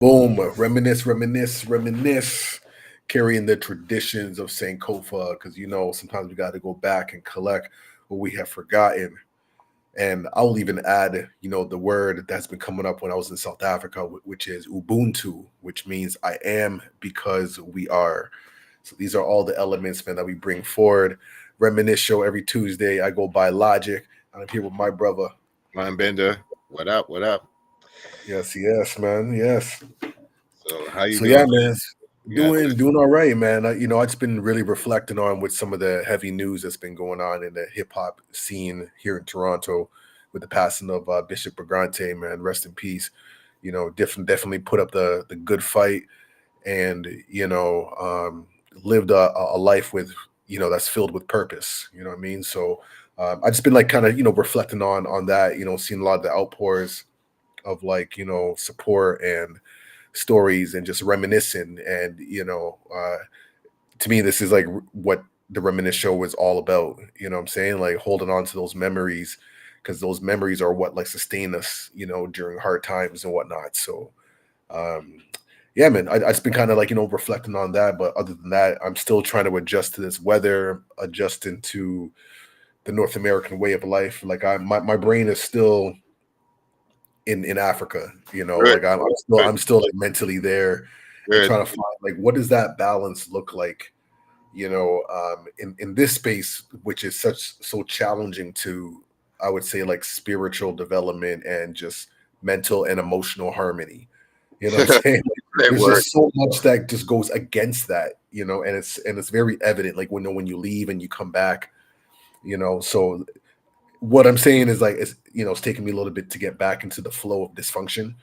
Boom, reminisce, carrying the traditions of Sankofa, because sometimes we got to go back and collect what we have forgotten. And I'll even add, the word that's been coming up when I was in South Africa, which is Ubuntu, which means I am because we are. So these are all the elements, man, that we bring forward. Reminisce show every Tuesday. I go by Logic. I'm here with my brother. Mindbender, what up? What up? Yes, man. Yes. So how you So yeah, doing? man, Yeah, doing all right, man. I just been really reflecting on with some of the heavy news that's been going on in the hip hop scene here in Toronto with the passing of Bishop Brigante, man. Rest in peace. Definitely put up the good fight, and lived a life with that's filled with purpose. You know what I mean? So I just been like kind of reflecting on that. Seeing a lot of the outpours of like support and stories and just reminiscing and to me this is like what the reminisce show is all about. What I'm saying, like holding on to those memories, because those memories are what like sustain us during hard times and whatnot. So um yeah, man, I just been kind of like reflecting on that, but other than that I'm still trying to adjust to this weather, adjusting to the North American way of life. Like my brain is still in Africa. good, Like I'm still good, I'm still like mentally there and good. trying to find like what does that balance look like, in this space, which is so challenging to, I would say, like spiritual development and just mental and emotional harmony. You know what I'm saying? Great There's word. just so much that just goes against that, and it's very evident, like when you leave and you come back, so what I'm saying is like it's taking me a little bit to get back into the flow of dysfunction.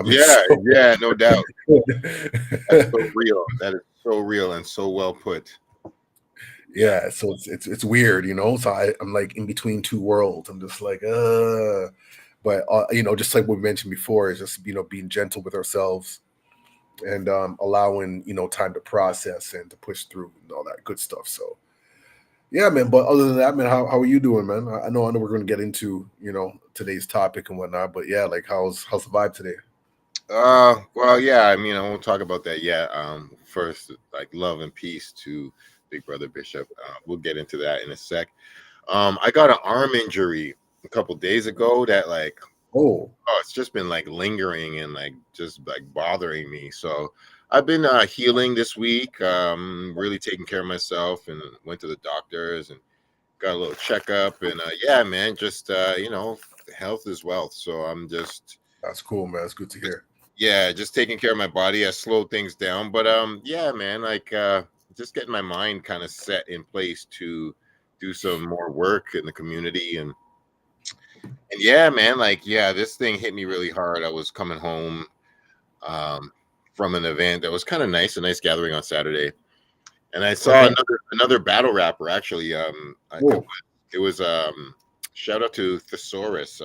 Yeah, So yeah, no doubt. That's so real. That is so real and so well put. Yeah, yeah, so it's weird, So I'm like in between two worlds. I'm just like, but just like we mentioned before, is just being gentle with ourselves and allowing time to process and to push through and all that good stuff. So yeah, man. But other than that, man, how are you doing, man? I know we're going to get into today's topic and whatnot, but yeah, like how's the vibe today? well, yeah, I mean, I won't talk about that yet. First, like love and peace to Big Brother Bishop. We'll get into that in a sec. I got an arm injury a couple days ago that like, Oh, oh, it's just been like lingering and like just like bothering me. So I've been healing this week, really taking care of myself, and went to the doctors and got a little checkup. And yeah, man, just health is wealth. So I'm just, that's cool, man. That's good to hear. yeah, just taking care of my body. I slowed things down, but yeah, man, like just getting my mind kind of set in place to do some more work in the community. And yeah, man, like yeah, this thing hit me really hard. I was coming home um from an event that was kind of nice, a nice gathering on Saturday, and I saw Okay. another battle rapper actually. Oh, It was shout out to Thesaurus.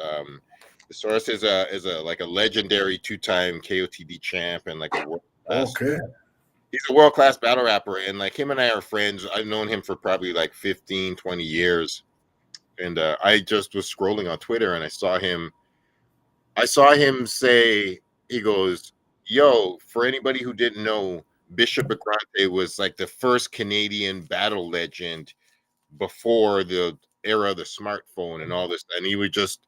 Thesaurus is a like a legendary two-time KOTD champ and like a world class. okay. He's a world class battle rapper, and like him and I are friends. I've known him for probably like 15, 20 years. And I just was scrolling on Twitter and I saw him say, he goes, yo, for anybody who didn't know, Bishop Brigante was like the first Canadian battle legend before the era of the smartphone and all this. And he was just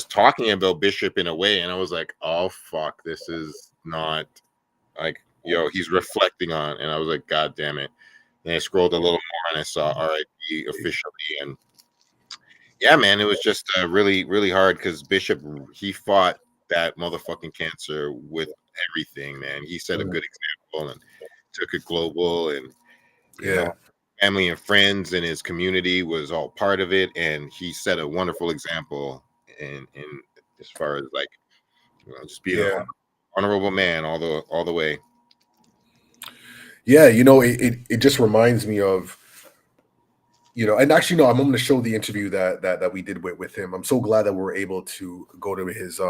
talking about Bishop in a way. And I was like, oh fuck, this is not like, he's reflecting on. And I was like, God damn it. And I scrolled a little more and I saw RIP officially. And yeah, man, it was just really, really hard because Bishop, he fought that motherfucking cancer with everything, man. He set a Mm, good example and took it global, and you know, yeah. family and friends in his community was all part of it, and he set a wonderful example in as far as like just being an Yeah. honorable man all the way. Yeah, it just reminds me of, and actually, no, I'm going to show the interview that we did with him. I'm so glad that we were able to go to his,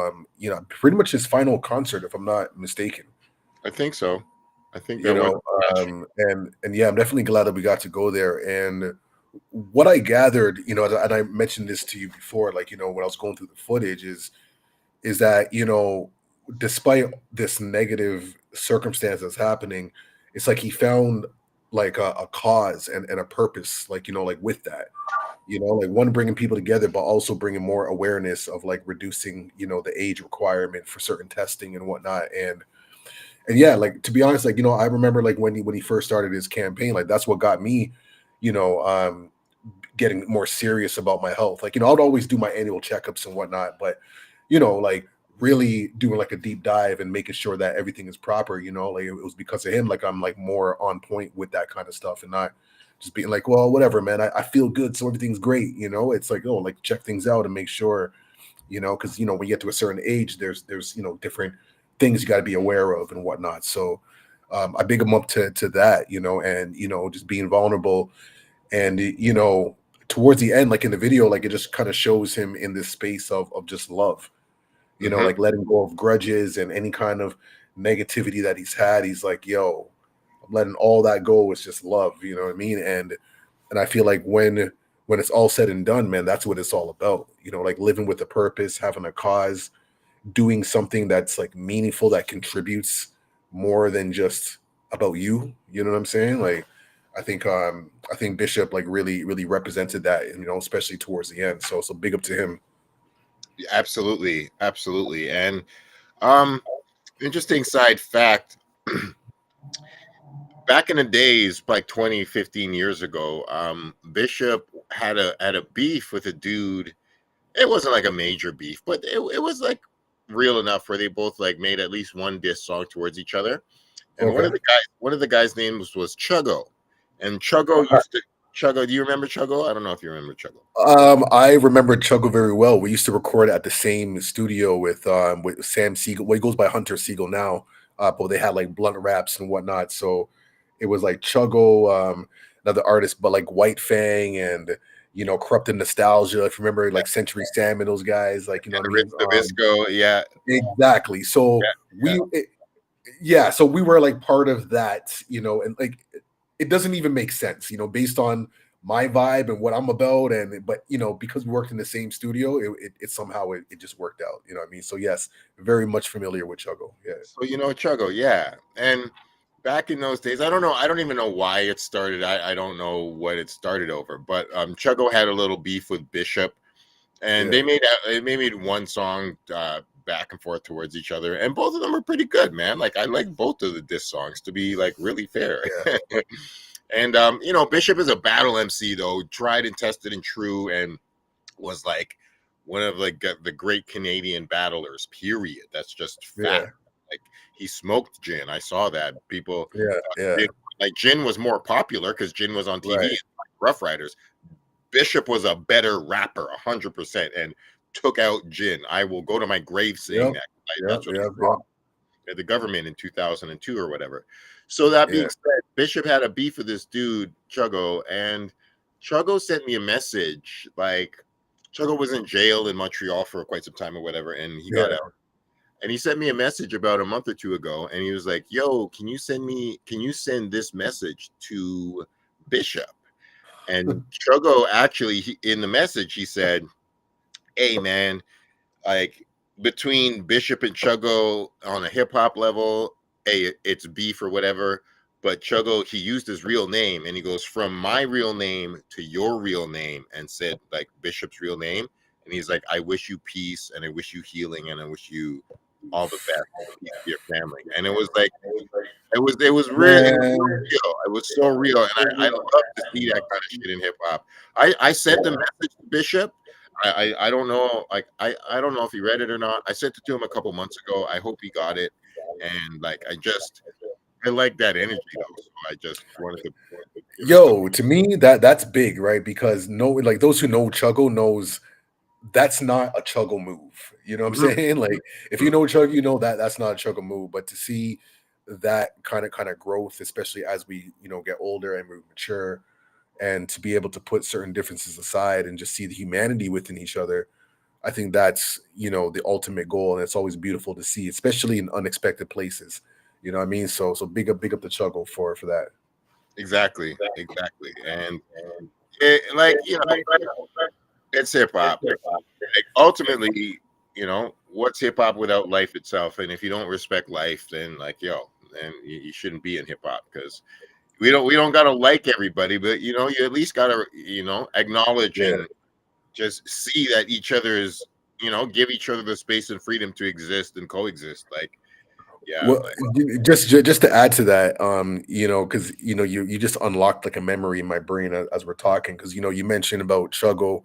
pretty much his final concert, if I'm not mistaken. I think so. I think You that went know, and yeah, I'm definitely glad that we got to go there. And what I gathered, and I mentioned this to you before, like when I was going through the footage, is that despite this negative circumstance that's happening, it's like he found like a cause and a purpose, like, like with that, like one bringing people together, but also bringing more awareness of like reducing, the age requirement for certain testing and whatnot. And yeah, like to be honest, like, I remember like when he first started his campaign, like that's what got me, you know, getting more serious about my health. Like, I'd always do my annual checkups and whatnot, but like really doing like a deep dive and making sure that everything is proper, like it was because of him. Like I'm like more on point with that kind of stuff and not just being like, well, whatever, man. I feel good, so everything's great. It's like, oh, like check things out and make sure, because when you get to a certain age, there's different things you got to be aware of and whatnot. So I big him up to that, and just being vulnerable and towards the end, like in the video, like it just kind of shows him in this space of just love, Hmm. like letting go of grudges and any kind of negativity that he's had. He's like, yo, I'm letting all that go. It's just love, you know what I mean? And I feel like when it's all said and done, man, that's what it's all about, like living with a purpose, having a cause, doing something that's like meaningful, that contributes more than just about you. You know what I'm saying? Like I think Bishop like really represented that, especially towards the end. So big up to him. Absolutely, absolutely. And um, interesting side fact: back in the days, like 20, 15 years ago, Bishop had a beef with a dude. It wasn't like a major beef, but it was like real enough where they both like made at least one diss song towards each other. And Okay. one of the guys' names was Chuggo, and Chuggo used to Chuggo. Do you remember Chuggo? I don't know if you remember Chuggo. I remember Chuggo very well. We used to record at the same studio with Sam Siegel. Well, he goes by Hunter Siegel now, but they had like blunt raps and whatnot. So it was like Chuggo, another artist, but like White Fang and Corrupted Nostalgia. If you remember, Yeah, like Century Sam and those guys, like you know and what I Rich mean. Nabisco. Yeah, Exactly. So yeah, yeah, so we were like part of that, and like it doesn't even make sense, based on my vibe and what I'm about, and but because we worked in the same studio, it somehow it just worked out, you know what I mean? So yes, very much familiar with Chuggo. Yeah, so you know Chuggo, yeah. And back in those days, I don't know. I don't even know why it started. I don't know what it started over. But Chuggo had a little beef with Bishop, and yeah, they made one song back and forth towards each other, and both of them were pretty good, man. Like I like both of the diss songs, to be like really fair. yeah, And Bishop is a battle MC though, tried and tested and true, and was like one of like the great Canadian battlers. Period. That's just yeah, fact. Like he smoked gin. I saw that people. yeah, yeah, Gin, like Jin was more popular because Jin was on TV, right, like Rough Riders. Bishop was a better rapper, 100%, and took out Jin. I will go to my grave saying yep, that. yep, That's what I yep, saw yep, at the government in 2002 or whatever. So that yeah, being said, Bishop had a beef with this dude, Chuggo, and Chuggo sent me a message. Like, Chuggo was in jail in Montreal for quite some time or whatever, and he got yeah, out. And he sent me a message about a month or two ago, and he was like, "Yo, can you send this message to Bishop?" And Chuggo actually, in the message, he said, "Hey, man, like between Bishop and Chuggo on a hip hop level, hey, it's beef or whatever. But Chuggo, he used his real name, and he goes from my real name to your real name, and said like Bishop's real name, and he's like, I wish you peace, and I wish you healing, and I wish you all the best, peace to your family. And it was like it was man, real. It was so real, and I love to see that kind of shit in hip hop. I sent the yeah, message to Bishop. I don't know, like I don't know if he read it or not. I sent it to him a couple months ago. I hope he got it, and like I like that energy though. So I just wanted to give a stuff. yo, to me that's big, right? Because no, like those who know Chuggo knows that's not a Chuggo move. You know what I'm Mhm, saying? Like if you mhm. know Chuggo, you know that that's not a Chuggo move. But to see that kind of growth, especially as we get older and we mature, and to be able to put certain differences aside and just see the humanity within each other, I think that's the ultimate goal, and it's always beautiful to see, especially in unexpected places. You know what I mean? So big up the Chuggo for that. Exactly, exactly, and like it's hip hop. Like ultimately, you know. what's hip hop without life itself? And if you don't respect life, then like then you shouldn't be in hip hop, because we don't gotta like everybody, but you at least gotta acknowledge Yeah. and just see that each other is give each other the space and freedom to exist and coexist. Like, yeah, Well, like just to add to that, because you just unlocked like a memory in my brain as we're talking, because you mentioned about Chuggo,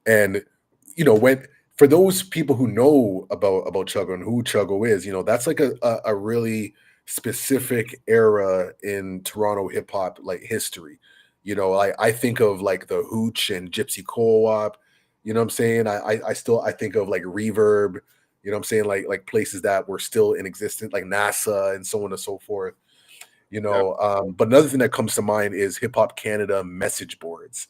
and when for those people who know about Chuggo and who Chuggo is, that's like a really specific era in Toronto hip hop like history. I think of like the Hooch and Gypsy Co-op. You know what I'm saying? I think of like Reverb. You know what I'm saying? Like places that were still in existence, like NASA and so on and so forth. yeah, But another thing that comes to mind is Hip Hop Canada message boards.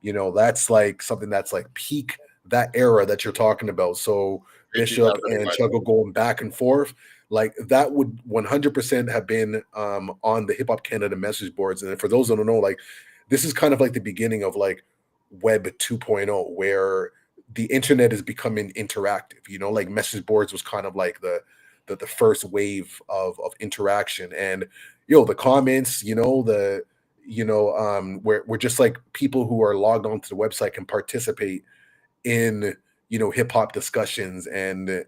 That's like something that's like peak that era that you're talking about. So Bishop and 2001. Chuggo going back and forth, like that would 100% have been on the Hip Hop Canada message boards. And for those that don't know, like this is kind of like the beginning of like Web 2.0, where the internet is becoming interactive. Like message boards was kind of like the first wave of interaction, and the comments, we're just like people who are logged onto the website can participate in hip hop discussions and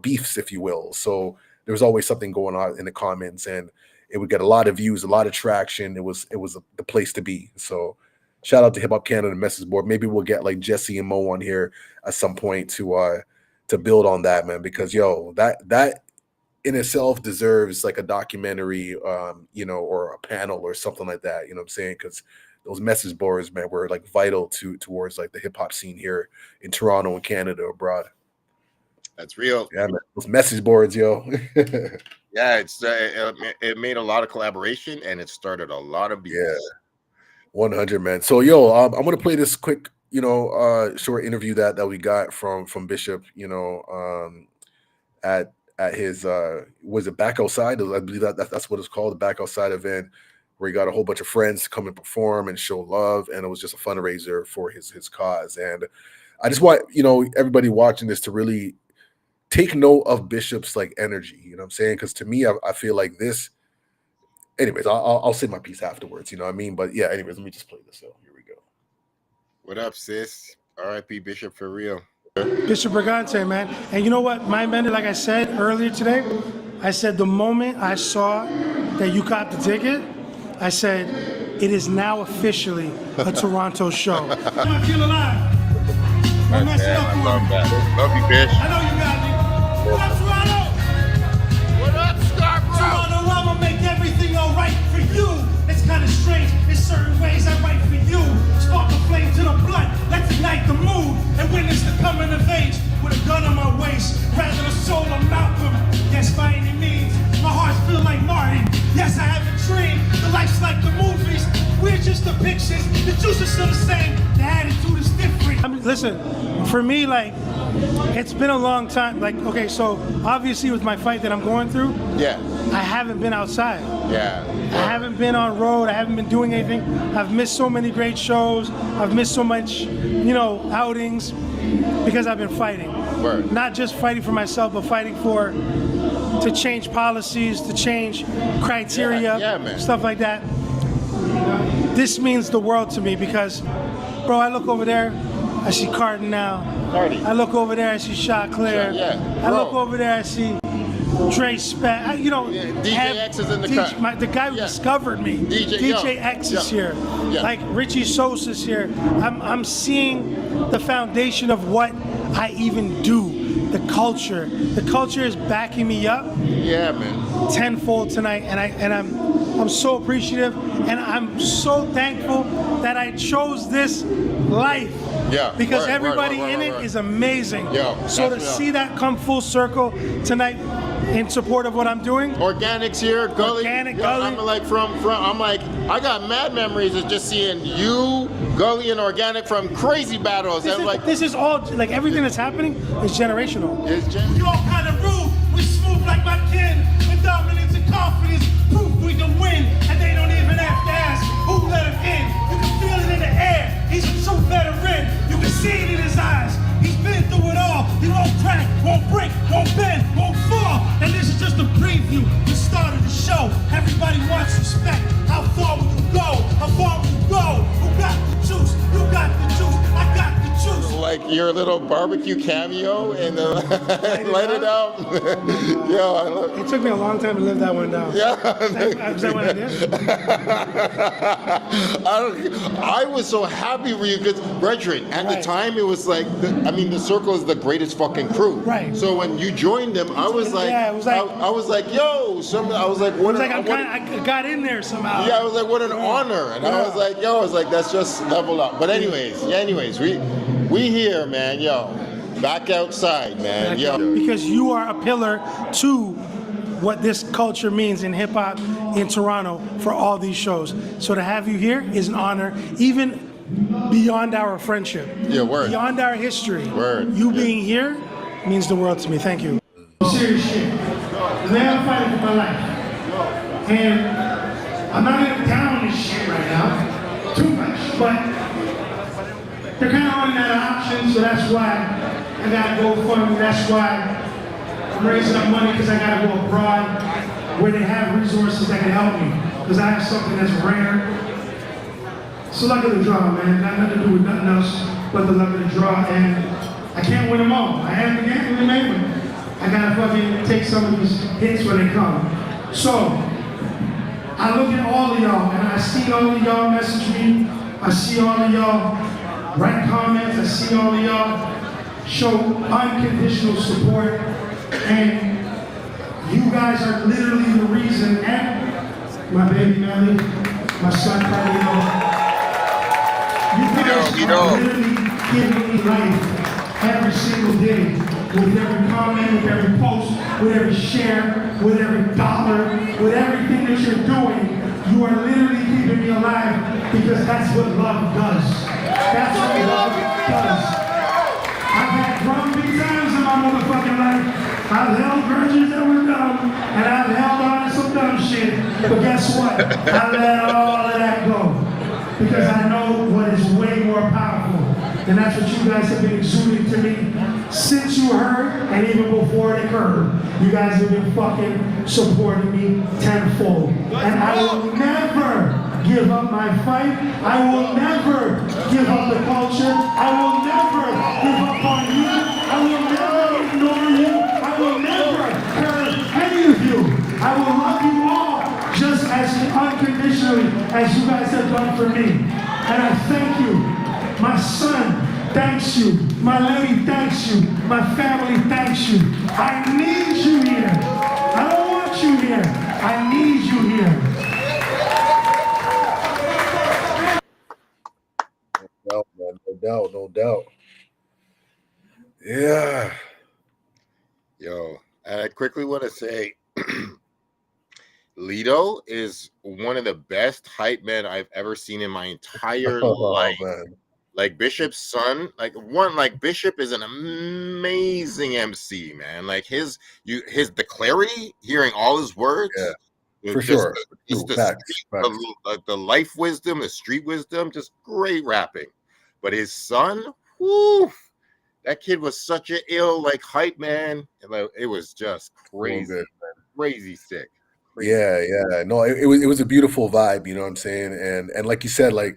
beefs, if you will. So there was always something going on in the comments, and it would get a lot of views, a lot of traction. It was the place to be. So shout out to Hip Hop Canada message board. Maybe we'll get like Jesse and Mo on here at some point to build on that, man, because that in itself deserves like a documentary, or a panel or something like that. You know what I'm saying? Because those message boards, man, were like vital towards like the hip hop scene here in Toronto and Canada abroad. That's real. Yeah, man, those message boards, yo. Yeah, it made a lot of collaboration, and it started a lot of beats. Yeah, 100, man. So, I'm gonna play this quick, short interview that we got from Bishop, at his was it Back Outside? I believe that's what it's called, the Back Outside event, where he got a whole bunch of friends to come and perform and show love, and it was just a fundraiser for his cause. And I just want everybody watching this to really take note of Bishop's like energy. You know what I'm saying? Because to me, I feel like this. Anyways, I'll say my piece afterwards. You know what I mean? But yeah, anyways, let me just play this. So here we go. What up, sis? R.I.P. Bishop for real. Bishop Brigante, man. And you know what, Mindbender, like I said earlier today, I said the moment I saw that you got the ticket, I said, it is now officially a Toronto show. I feel alive. I love that. Love you, Bish. I know you got me. What up, Toronto? What up, Scarborough? Toronto, I'ma make everything all right for you. It's kind of strange. In certain ways I write for you. Spark a flame to the blood. Let's ignite the mood and witness the coming of age. With a gun on my waist, rather the soul of Malcolm. Yes, by any means, my heart feel like Martin. Yes, I have a dream. The life's like the movies. We're just depictions. The juice is still the same. The attitude is different. I mean, listen, for me, like, it's been a long time. Like, okay, so obviously with my fight that I'm going through, Yeah. I haven't been outside. Yeah. I haven't been on road. I haven't been doing anything. I've missed so many great shows. I've missed so much, outings because I've been fighting. Word. Not just fighting for myself, but fighting to change policies, to change criteria, Yeah, man. stuff like that. This means the world to me because, bro, I look over there, I see Cardinal. Cardi. I look over there, I see Shot Clear. Yeah, I bro. look over there, I see Dre Spat. DJ X is in the cut. The guy who Yeah. discovered me. DJ X yeah. is here. Yeah. Like Richie Sosa's here. I'm seeing the foundation of what I even do. The culture. The culture is backing me up Yeah, man. tenfold tonight, and I'm so appreciative, and I'm so thankful that I chose this life. Yeah, Because word, everybody word, in word, it word. is amazing. Yo, so to that's real. see that come full circle tonight in support of what I'm doing. Organics here, Gully. Organic, Yo, Gully. I'm like I got mad memories of just seeing you, Gully, and Organic from crazy battles. And like, This is all, like, everything that's happening is generational. it's You all kind of rude, we smooth like my kin, with dominance and confidence, proof we can win, and they don't even have to ask who let him in. You can feel it in the air, he's a true veteran, you can see it in his eyes, he's been through it all, he won't crack, won't break. your little barbecue cameo and light it up. Yo, I love. It took me a long time to live that one down. Yeah. Is that what I did? I was so happy for you because, brethren, at the time it was like, the Circle is the greatest fucking crew. Right. So when you joined them, I was like, Yeah, it was like- I was like, yo, I was like, what? I got in there somehow. Yeah, I was like, what an honor, and I was like, yo, I was like, that's just level up. But anyways, we here, man, yo, back outside, man, yo. Because you are a pillar to what this culture means in hip hop in Toronto for all these shows. So to have you here is an honor, even beyond our friendship. Yeah, word. Beyond our history. Word. You being here means the world to me. Thank you. Serious shit. Man, I'm fighting for my life. And I'm not even down this shit right now. Too much. But they're kind of running out of options, so that's why I gotta go fund. That's why I'm raising up money, because I gotta go abroad where they have resources that can help me. Because I have something that's rare. So luck of the draw, man. Got nothing to do with nothing else but the luck of the draw. And I can't win them all. I have the game, really made one. I gotta fucking take some of these hits when they come. So I look at all of y'all, and I see all of y'all message me. I see all of y'all write comments. I see all of y'all show unconditional support. And you guys are literally the reason, and my baby Melly, my son Carlito, you guys are literally giving me life every single day. With every comment, with every post, with every share, with every dollar, with everything that you're doing, you are literally keeping me alive, because that's what love does. That's what love does. I've had grumpy times in my motherfucking life. I've held grudges that were dumb, and I've held on to some dumb shit. But guess what? I let all of that go, because I know what is way more powerful. And that's what you guys have been exuding to me since you heard, and even before it occurred. You guys have been fucking supporting me tenfold. And I will never give up my fight. I will never give up the culture. I will never give up on you. I will never ignore you. I will never hurt any of you. I will love you all just as unconditionally as you guys have done for me. And I thank you. My son thanks you. My lady thanks you. My family thanks you. I need you here. I don't want you here. I need you here. No doubt. Yeah. Yo, and I quickly want to say, Lito is one of the best hype men I've ever seen in my entire life. Man. Like Bishop's son, Bishop is an amazing MC, man. Like the clarity, hearing all his words, for sure. Just Facts. The life wisdom, the street wisdom, just great rapping. But his son, whoo, that kid was such an ill hype man. It was just crazy, good, crazy sick. Crazy. Yeah. No, it was a beautiful vibe. You know what I'm saying? And like you said, like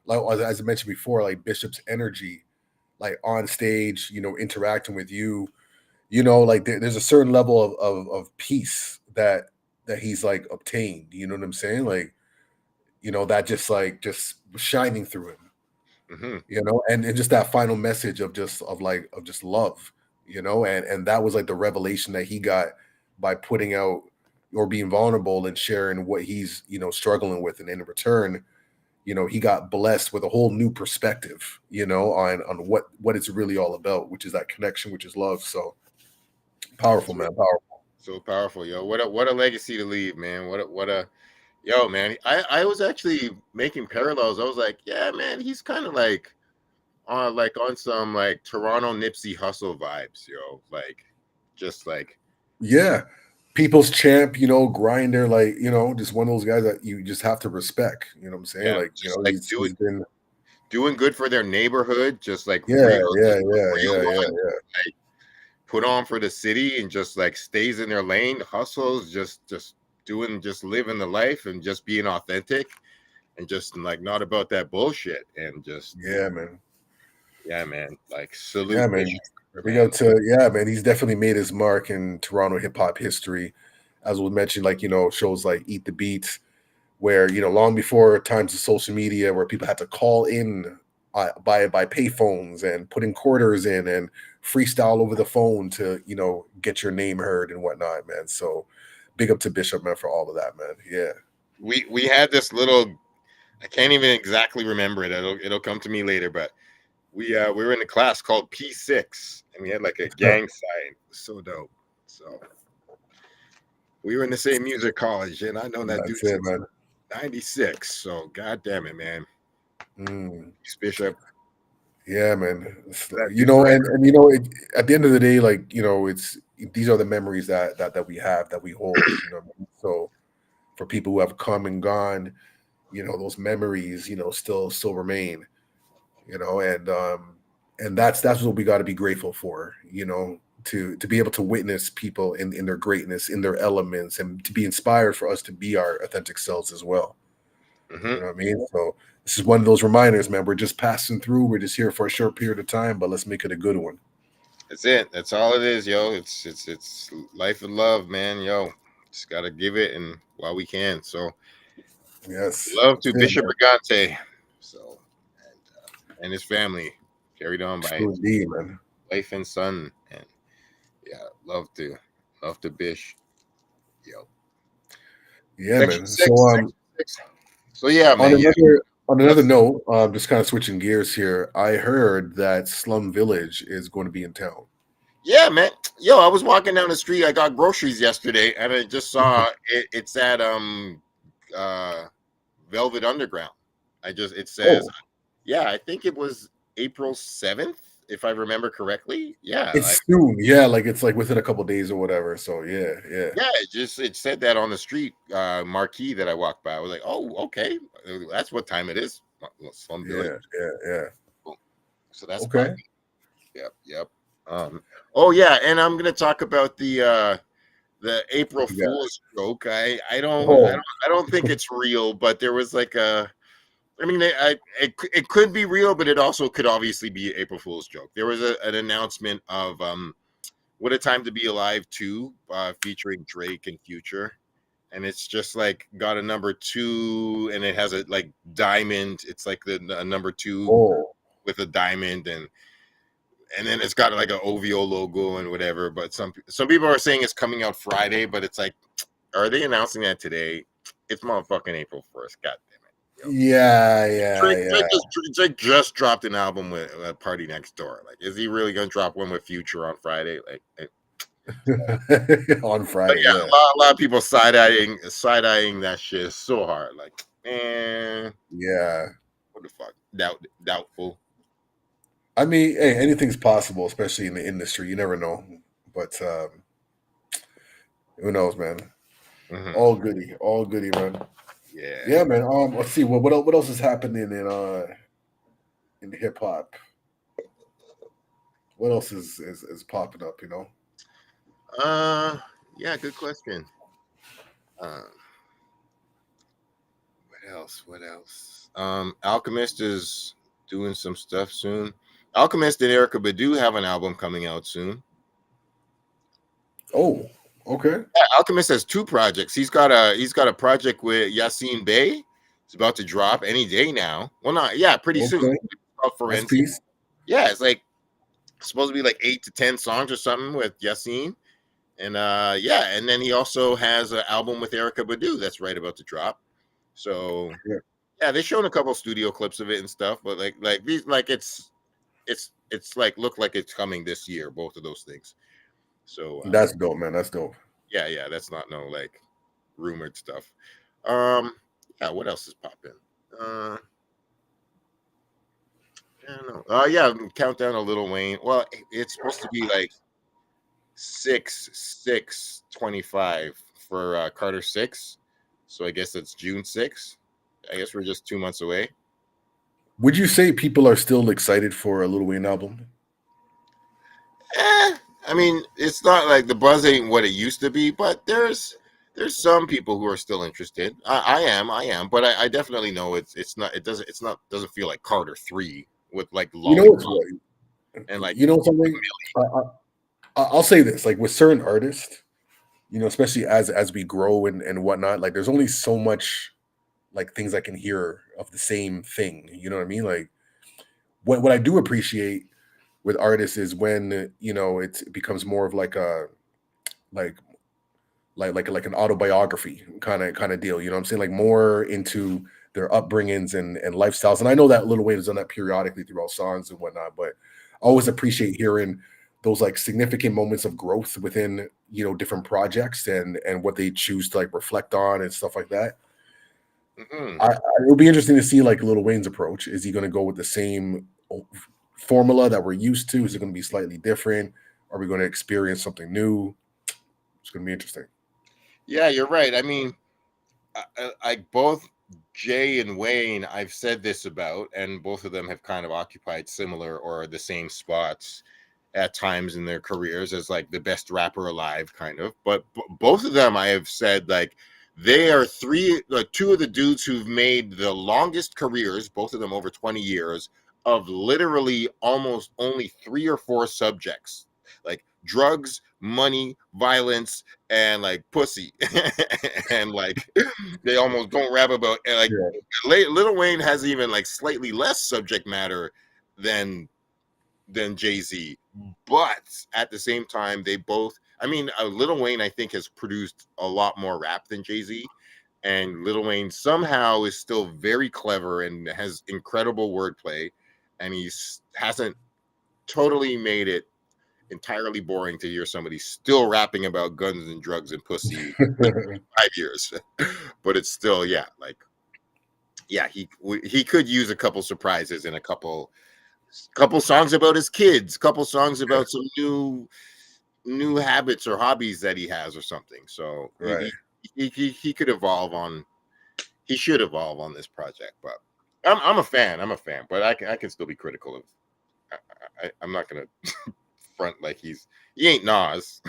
as I mentioned before, like Bishop's energy, like on stage, interacting with you, like there's a certain level of peace that he's like obtained. You know what I'm saying? Like, that just shining through him. Mm-hmm. And just that final message of just love, and that was like the revelation that he got by putting out or being vulnerable and sharing what he's struggling with, and in return, he got blessed with a whole new perspective, on what it's really all about, which is that connection, which is love. So powerful, man, powerful. So powerful, yo. What a legacy to leave, man. Yo, man. I was actually making parallels. I was like, yeah, man, he's kind of on some Toronto Nipsey Hussle vibes, yo. Yeah. People's champ, grinder, just one of those guys that you just have to respect. You know what I'm saying? Yeah, he's been doing good for their neighborhood, just yeah. Put on for the city and just stays in their lane, hustles, just living the life and just being authentic and just not about that bullshit and just man. Yeah, man. Like Yeah, salute man. Bishop, Big man. up to yeah, man. He's definitely made his mark in Toronto hip hop history, as was mentioned. Like shows like Eat the Beat, where long before times of social media, where people had to call in by payphones and putting quarters in and freestyle over the phone to get your name heard and whatnot, man. So big up to Bishop, man, for all of that, man. Yeah. We had this little. I can't even exactly remember it. It'll come to me later, but we were in a class called P6, and we had like a gang sign. It was so dope. So we were in the same music college, and I know that dude That's it, since man. '96. So god damn it, man. Mm. Bishop. Yeah, man. That dude forever. At the end of the day, like it's these are the memories that we have that we hold. So for people who have come and gone, those memories, still remain. And that's what we got to be grateful for. To be able to witness people in their greatness, in their elements, and to be inspired for us to be our authentic selves as well. Mm-hmm. You know what I mean? So this is one of those reminders, man. We're just passing through. We're just here for a short period of time, but let's make it a good one. That's it. That's all it is, yo. It's life and love, man, yo. Just gotta give it and while we can. So Yes. love That's to it, Bishop man. Brigante. So and his family, carried on by True his indeed, man. wife and son, and yeah, love to Bish, yo. Yeah, Section man. So six, section six. So yeah, on man, yeah. another note, just kind of switching gears here, I heard that Slum Village is going to be in town. Yeah, man. Yo, I was walking down the street. I got groceries yesterday, and I just saw it's at uh Velvet Underground. It says, Oh, yeah, I think it was April 7th, if I remember correctly. Yeah, it's soon. Yeah, like it's like within a couple days or whatever. So yeah. yeah, it said that on the street marquee that I walked by. I was like, oh, okay, that's what time it is. Slum Village. Yeah. Cool. So that's Okay. popping. Yep. Oh yeah, and I'm gonna talk about the April Yeah. Fool's joke. Oh, I don't think it's real, but there was like a. I mean, it could be real, but it also could obviously be April Fool's joke. There was an announcement of "What a Time to Be Alive" 2, featuring Drake and Future, and it's just like got a number 2, and it has a like diamond. It's like a number 2 oh. with a diamond, and then it's got like an OVO logo and whatever. But some people are saying it's coming out Friday, but it's like, are they announcing that today? It's motherfucking April 1st. God damn it. Yo. Yeah. Drake just dropped an album with Party Next Door. Like, is he really gonna drop one with Future on Friday? Like On but Friday, yeah, yeah. a lot of people side eyeing that shit so hard. Like, man, Yeah. what the fuck? Doubtful. I mean, hey, anything's possible, especially in the industry. You never know. But who knows, man? Mm-hmm. All goody, man. Yeah. Yeah, man. Let's see what else is happening in hip hop. What else is popping up? Yeah, good question. What else? Alchemist is doing some stuff soon. Alchemist and Erica Badu have an album coming out soon. Oh, okay. Yeah, Alchemist has 2 projects. He's got a project with Yassine Bey. It's about to drop any day now. Well, not pretty soon. Okay. That's Forensic. peace. Yeah, it's like supposed to be like 8 to 10 songs or something with Yassine. And and then he also has an album with Erica Badu that's right about to drop. So yeah, they've shown a couple studio clips of it and stuff, but like these it's like look like it's coming this year, both of those things. So That's dope, man. That's dope. yeah, that's not no like rumored stuff. Yeah, what else is popping? I don't know. Yeah, countdown to Lil Wayne. Well, it's supposed to be like 6/6/25 for Carter 6. So I guess it's June 6th. I guess we're just 2 months away. Would you say people are still excited for a Lil Wayne album? I mean, it's not like the buzz ain't what it used to be, but there's some people who are still interested. I am, but I definitely know it's not doesn't feel like Carter 3. with like You know lollipop what's and like you know something? I'll say this: like with certain artists, especially as we grow and whatnot, like there's only so much like things I can hear of the same thing. You know what I mean? Like what I do appreciate with artists is when it becomes more of like like an autobiography kind of deal. You know what I'm saying? Like more into their upbringings and lifestyles. And I know that Lil Wayne has done that periodically throughout songs and whatnot, but I always appreciate hearing those like significant moments of growth within different projects and what they choose to like reflect on and stuff like that. Mhm. It'll be interesting to see like Lil Wayne's approach. Is he going to go with the same formula that we're used to? Is it going to be slightly different? Are we going to experience something new? It's going to be interesting. Yeah, you're right. I mean, I both Jay and Wayne, I've said this about, and both of them have kind of occupied similar or the same spots at times in their careers as like the best rapper alive, kind of. But both of them, I have said like they are two of the dudes who've made the longest careers, both of them over 20 years, of literally almost only 3 or 4 subjects, like drugs, money, violence, and like pussy. And like they almost don't rap about, and like Yeah. Lil Wayne has even like slightly less subject matter than Jay-Z, but at the same time they both, I mean, Lil Wayne I think has produced a lot more rap than Jay-Z, and Lil Wayne somehow is still very clever and has incredible wordplay, and he's hasn't totally made it entirely boring to hear somebody still rapping about guns and drugs and pussy 5 years. But it's still, yeah, like, yeah, he could use a couple surprises and a couple songs about his kids, couple songs about some new habits or hobbies that he has or something. So Right. he could evolve on, he should evolve on this project. But I'm a fan. I'm a fan, but I can still be critical of. I'm not gonna front like he ain't Nas.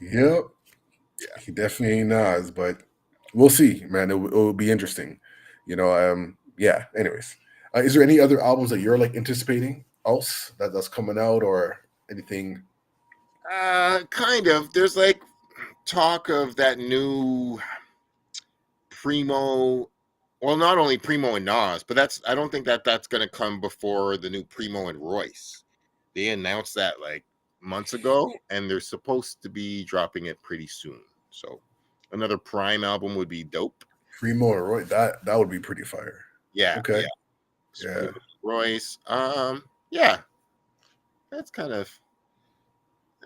Yep. Yeah. He definitely ain't Nas, but we'll see, man. It will be interesting. Yeah. Anyways, is there any other albums that you're like anticipating else that's coming out or anything? Kind of. There's like talk of that new Primo. Well, not only Primo and Nas, but I don't think that's gonna come before the new Primo and Royce. They announced that like months ago, and they're supposed to be dropping it pretty soon. So another Prime album would be dope. Primo or Roy? That would be pretty fire. Yeah, Okay. yeah. Yeah. Primo, Royce. Yeah, that's kind of,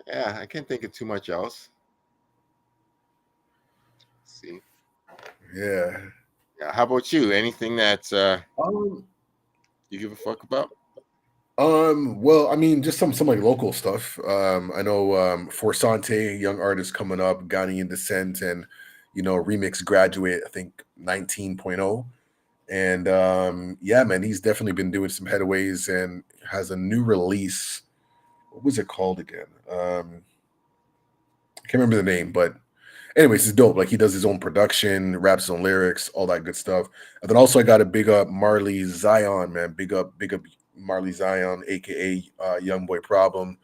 yeah. I can't think of too much else. Let's see. Yeah. Yeah. How about you? Anything that Um. you give a fuck about? Well, I mean, just some like local stuff. I know Forsante, young artist coming up, Ghanaian descent, and remix graduate, I think 19.0. And yeah, man, he's definitely been doing some headways and has a new release. What was it called again? I can't remember the name, but anyways, it's dope. Like he does his own production, raps his own lyrics, all that good stuff. And then also I got to big up Marley Zion, man. Big up Marley Zion, aka Young Boy Problem.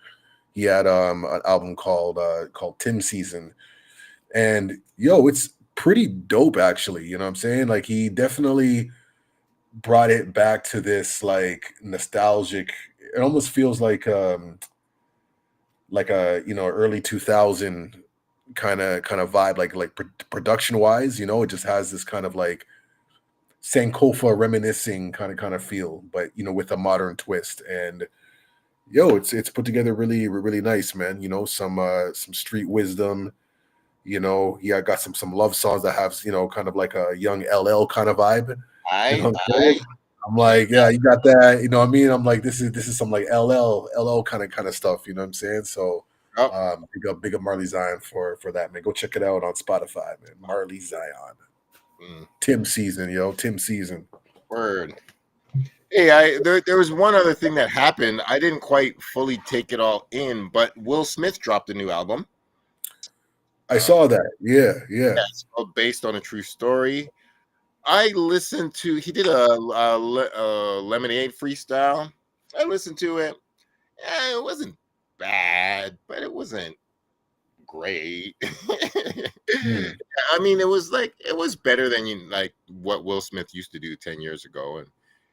He had an album called Tim Season. And yo, it's pretty dope actually. You know what I'm saying? Like he definitely brought it back to this like nostalgic. It almost feels like a early 2000 kind of vibe, like production wise. It just has this kind of like Sankofa reminiscing kind of feel, but with a modern twist. And yo, it's put together really really nice, man. Some street wisdom. Yeah, got some love songs that have kind of like a young LL kind of vibe. You know I what I'm saying? I'm like, yeah, you got that. You know what I mean? I'm like, this is some like LL kind of stuff. You know what I'm saying? So, oh, big up Marley Zion for that, man. Go check it out on Spotify, man. Marley Zion, Tim Season, yo, Tim Season. word. Hey, there was one other thing that happened. I didn't quite fully take it all in, but Will Smith dropped a new album. I saw that. Yeah, yeah. It's called Based on a True Story. I listened to. He did a Lemonade freestyle. I listened to it. It wasn't bad, but it wasn't great. Hmm. I mean, it was better than like what Will Smith used to do 10 years ago, and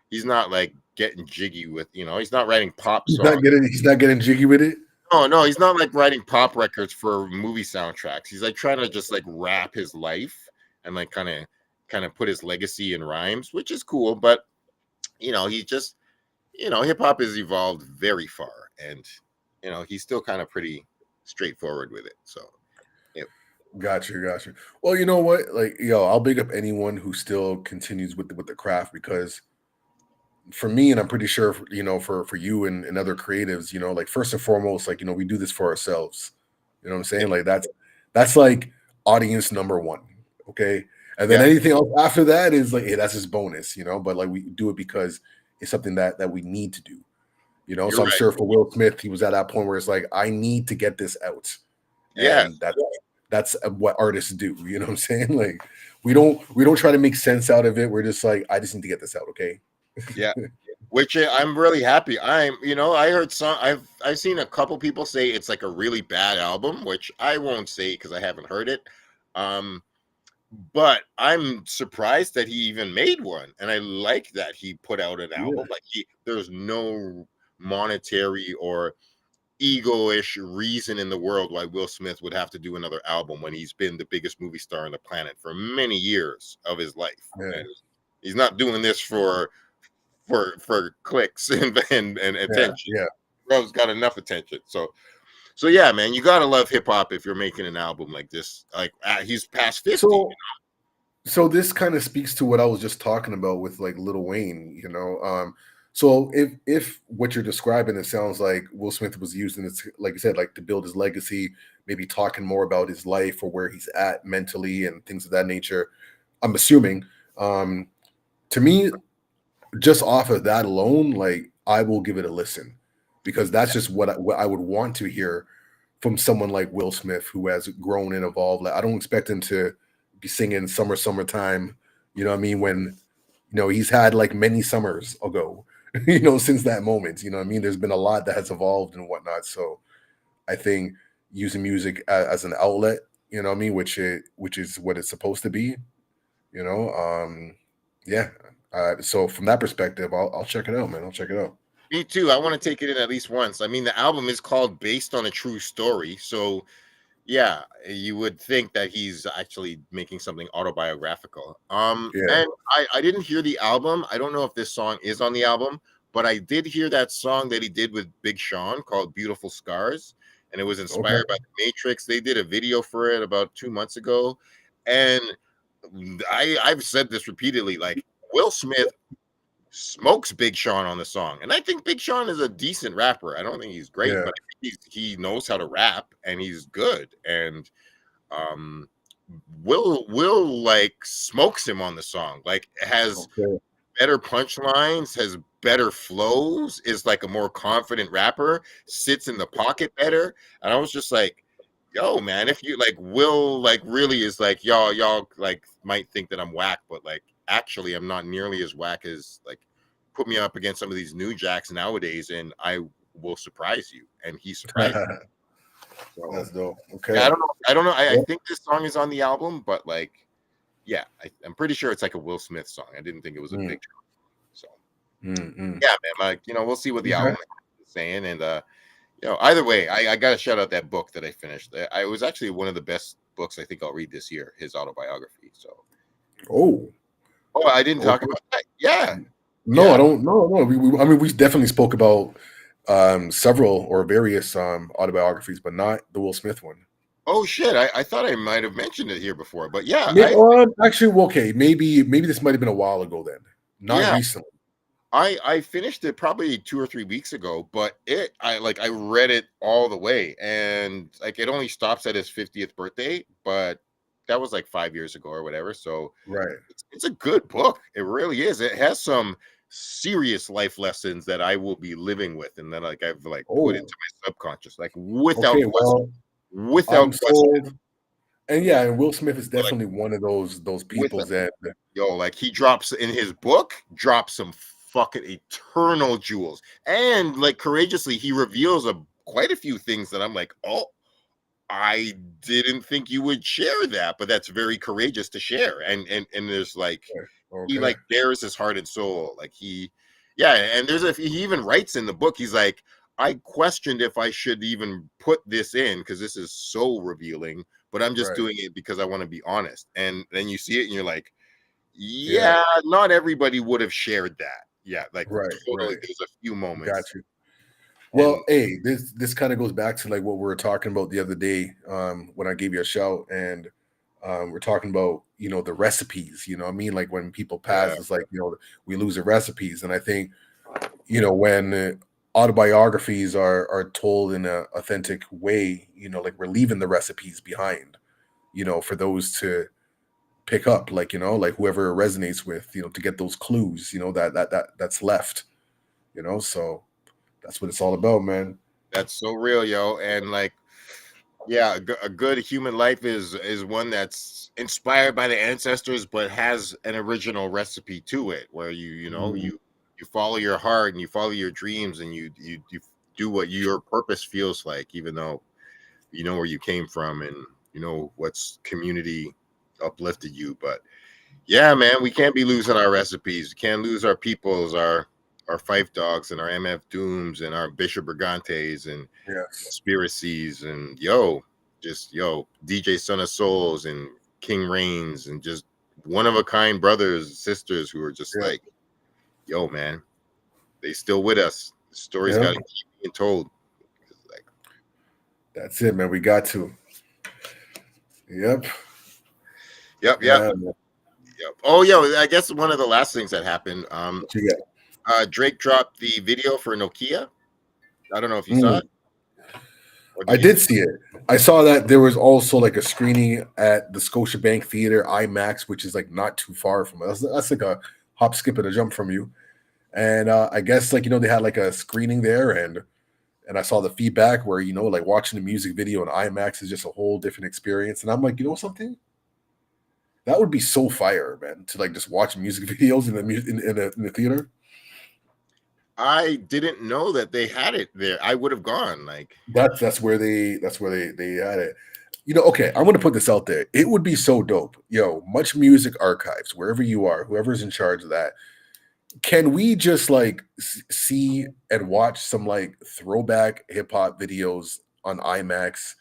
he's not like getting jiggy with he's not writing pop songs. He's not getting jiggy with it. Oh no, he's not like writing pop records for movie soundtracks. He's like trying to just like rap his life and like kind of put his legacy in rhymes, which is cool. But he just hip hop has evolved very far, and he's still kind of pretty straightforward with it. So yeah, Got you. Well, you know what? Like, yo, I'll big up anyone who still continues with the craft, because for me, and I'm pretty sure for you and other creatives, like first and foremost, like we do this for ourselves. You know what I'm saying? Like that's like audience number one. Okay. And then yeah, anything else after that is like, hey, that's just bonus. But like we do it because it's something that we need to do. you're So I'm right. sure for Will Smith, he was at that point where it's like, I need to get this out. Yeah, And that's what artists do. You know what I'm saying? Like we don't try to make sense out of it. We're just like, I just need to get this out. Okay. yeah. Which I'm really happy. I heard I've seen a couple people say it's like a really bad album, which I won't say because I haven't heard it. Um, but I'm surprised that he even made one, and I like that he put out an Yeah. album. Like there's no monetary or ego-ish reason in the world why Will Smith would have to do another album when he's been the biggest movie star on the planet for many years of his life. Yeah. And he's not doing this for clicks and Yeah. attention. Yeah. Bro's got enough attention. So yeah, man, you gotta love hip hop if you're making an album like this. Like he's past 50. So this kind of speaks to what I was just talking about with like Lil Wayne. So if what you're describing, it sounds like Will Smith was using it, like you said, like to build his legacy, maybe talking more about his life or where he's at mentally and things of that nature. I'm assuming. Um, to me, just off of that alone, like I will give it a listen, because that's just what I would want to hear from someone like Will Smith, who has grown and evolved. Like I don't expect him to be singing Summertime, you know what I mean, when he's had like many summers ago, since that moment. You know what I mean? There's been a lot that has evolved and whatnot. So I think using music as an outlet, you know what I mean, which is what it's supposed to be, you know. Yeah. So from that perspective, I'll check it out, man. I'll check it out. Me too. I want to take it in at least once. I mean, the album is called Based on a True Story. So yeah, you would think that he's actually making something autobiographical. Yeah. And I didn't hear the album. I don't know if this song is on the album, but I did hear that song that he did with Big Sean called Beautiful Scars. And it was Okay. inspired by the Matrix. They did a video for it about 2 months ago. And I've said this repeatedly, like Will Smith smokes Big Sean on the song, and I think Big Sean is a decent rapper. I don't think he's great, Yeah. but I think he knows how to rap and he's good. And um, Will like smokes him on the song. Like has Okay. better punchlines, has better flows, is like a more confident rapper, sits in the pocket better. And I was just like, yo, man, if you like Will, like really is like y'all like might think that I'm whack, but like actually I'm not nearly as whack as like put me up against some of these new jacks nowadays, and I will surprise you. And he surprised me. So That's dope. yeah, Okay. I don't know. I Yeah. think this song is on the album, but like, yeah, I'm pretty sure it's like a Will Smith song. I didn't think it was a Mm, big song. So mm. yeah, man, like we'll see what the Okay. album is saying, and either way, I got to shout out that book that I finished. I was actually one of the best books I think I'll read this year. His autobiography. So Oh, I didn't talk okay. about that. Yeah, No, I yeah. don't. No, no. I mean, we definitely spoke about several or various autobiographies, but not the Will Smith one. Oh shit! I thought I might have mentioned it here before, but yeah, Actually, well, okay, maybe this might have been a while ago then, not yeah. recently. I finished it probably 2 or 3 weeks ago, but I read it all the way, and like it only stops at his 50th birthday, but that was like 5 years ago or whatever. So Right. it's a good book. It really is. It has some serious life lessons that I will be living with, and that like I've like put Oh, into my subconscious, like without okay. question. Well, Without I'm question. sold. And yeah, and Will Smith is But, like, definitely one of those with people that yo, like he drops in his book, drops some fucking eternal jewels, and like courageously, he reveals quite a few things that I'm like, oh, I didn't think you would share that, but that's very courageous to share. And there's like he okay, like bears his heart and soul, like he, yeah. And he even writes in the book, he's like, I questioned if I should even put this in because this is so revealing, but I'm just right, doing it because I want to be honest. And then you see it, and you're like, yeah, yeah, not everybody would have shared that. Yeah, like right, totally. right. There's a few Got moments, you. and Well, hey, this kind of goes back to like what we were talking about the other day when I gave you a shout, and we're talking about the recipes. You know what I mean? Like when people yeah, pass, it's like we lose the recipes, and I think when autobiographies are told in a authentic way, like we're leaving the recipes behind, for those to pick up, like like whoever it resonates with, to get those clues, that's left, so that's what it's all about, man. that's so real, yo. And like, yeah, a good human life is one that's inspired by the ancestors, but has an original recipe to it, where Mhm. you follow your heart and you follow your dreams, and you do what your purpose feels like, even though you know where you came from and you know what's community uplifted you. But yeah, man, we can't be losing our recipes. We can't lose our peoples, our Fife Dogs and our MF Dooms and our Bishop Brigantes and Yes. conspiracies and yo, DJ Son of Souls and King Reigns and just one of a kind brothers, sisters who are just Yeah. like, yo, man, they still with us. The story's Yeah. got to keep being told. Like, That's it, man. We got to. Yep. yep, yep, Yeah. Man. yep. Oh, yo, I guess one of the last things that happened, What you got? Drake dropped the video for Nokia. I don't know if you saw Mm. it. Or I did you? did see it. I saw that there was also like a screening at the Scotiabank Theater IMAX, which is like not too far from us. That's like a hop, skip, and a jump from you. And I guess like they had like a screening there, and I saw the feedback where like watching the music video in IMAX is just a whole different experience. And I'm like, something that would be so fire, man, to like just watch music videos in the theater. I didn't know that they had it there. I would have gone. Like, That's where they had it. Okay, I'm gonna put this out there. It would be so dope. Much Music Archives, wherever you are, whoever's in charge of that. Can we just like see and watch some like throwback hip hop videos on IMAX?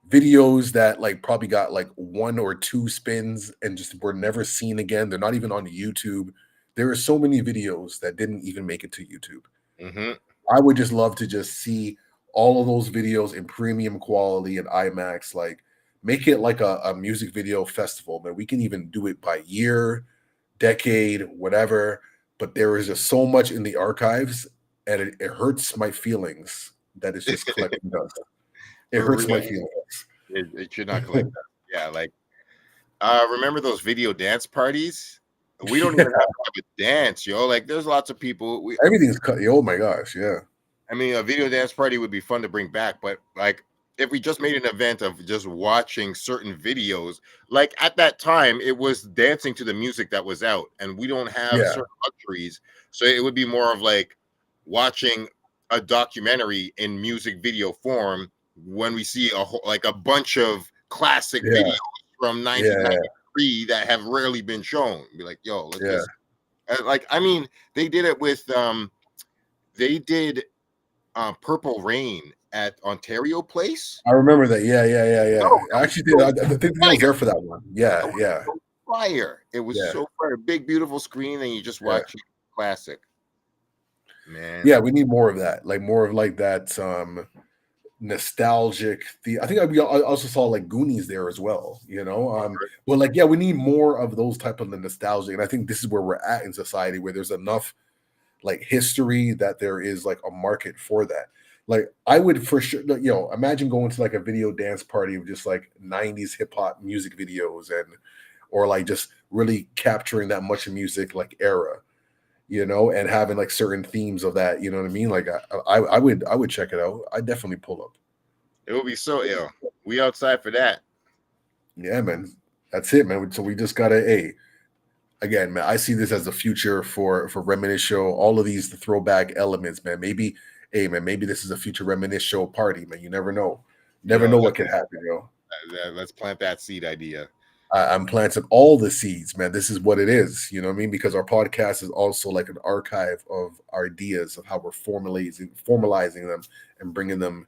Videos that like probably got like one or two spins and just were never seen again. They're not even on YouTube. There are so many videos that didn't even make it to YouTube. mm-hmm. I would just love to just see all of those videos in premium quality and IMAX. Like, make it like a music video festival, man. We can even do it by year, decade, whatever. But there is just so much in the archives, and it hurts my feelings that it's just collecting dust. It For hurts my real, feelings. it should not collect that. Yeah, like, remember those video dance parties? We don't even Yeah, have to have a dance, yo. Like, there's lots of people. everything's cut. Oh my gosh, yeah, I mean, a video dance party would be fun to bring back, but like, if we just made an event of just watching certain videos, like at that time, it was dancing to the music that was out, and we don't have yeah, certain luxuries, so it would be more of like watching a documentary in music video form when we see like a bunch of classic yeah, videos from yeah, 1993 that have rarely been shown. Be like, yo, let's yeah. just like, I mean, they did it with they did Purple Rain at Ontario Place. I remember that. Yeah, yeah, yeah, No, yeah. that I was actually did. so I think I was fire. there for that one. That Yeah, was yeah, so fire. It was yeah, so fire. Big, beautiful screen, and you just yeah. watch classic. Man, Yeah, we need more of that. Like more of like that nostalgic. I think I also saw like Goonies there as well. But like yeah, we need more of those type of the nostalgia, and I think this is where we're at in society, where there's enough like history that there is like a market for that. Like I would for sure, imagine going to like a video dance party of just like 90s hip hop music videos or like just really capturing that much music like era, and having like certain themes of that, you know what I mean? Like I would check it out. I definitely pull up. it would be so ill. We outside for that. Yeah, man. That's it, man. So we just gotta, hey, again, man. I see this as the future for Reminisce Show. All of these the throwback elements, man. Maybe, hey, man. Maybe this is a future Reminisce Show party, man. You never know. Never Yo, know what can happen, yo. let's plant that seed idea. I'm planting all the seeds, man. This is what it is. You know what I mean? Because our podcast is also like an archive of ideas of how we're formalizing them and bringing them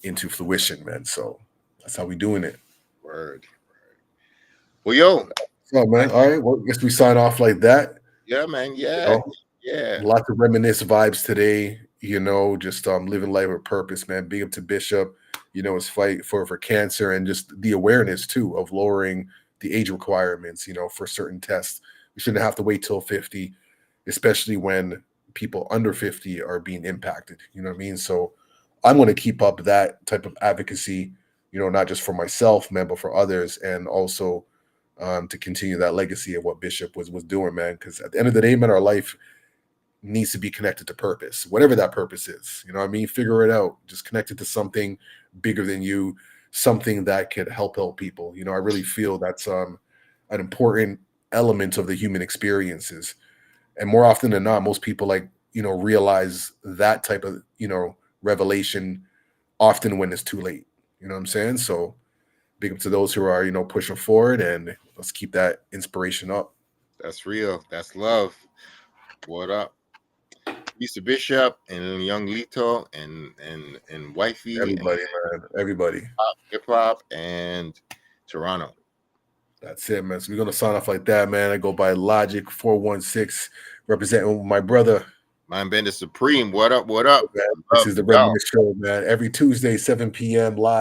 into fruition, man. So that's how we doing it. Word. Well, yo, So, man. All right. Well, I guess we sign off like that. yeah, man, You yeah, know, yeah. lots of reminisce vibes today. You know, just living life with purpose, man. Big up to Bishop. You know, his fight for cancer and just the awareness too of lowering the age requirements. You know, for certain tests, we shouldn't have to wait till 50, especially when people under 50 are being impacted. You know what I mean? So I'm going to keep up that type of advocacy. You know, not just for myself, man, but for others, and also to continue that legacy of what Bishop was doing, man. Because at the end of the day, man, our life needs to be connected to purpose, whatever that purpose is. You know what I mean? Figure it out. Just connect it to something bigger than you, something that could help people. You know, I really feel that's an important element of the human experiences. And more often than not, most people like, you know, realize that type of, you know, revelation often when it's too late. You know what I'm saying? So big up to those who are, you know, pushing forward, and let's keep that inspiration up. That's real. That's love. What up? Mr. Bishop and young Lito and Wifey and Everybody, man. Everybody. hip hop and Toronto. That's it, man. So we're gonna sign off like that, man. I go by Logic 416, representing my brother. Mindbender Supreme. What up? What up? Man. This Love is the y'all. Reminisce Show, man. Every Tuesday, 7 p.m. live.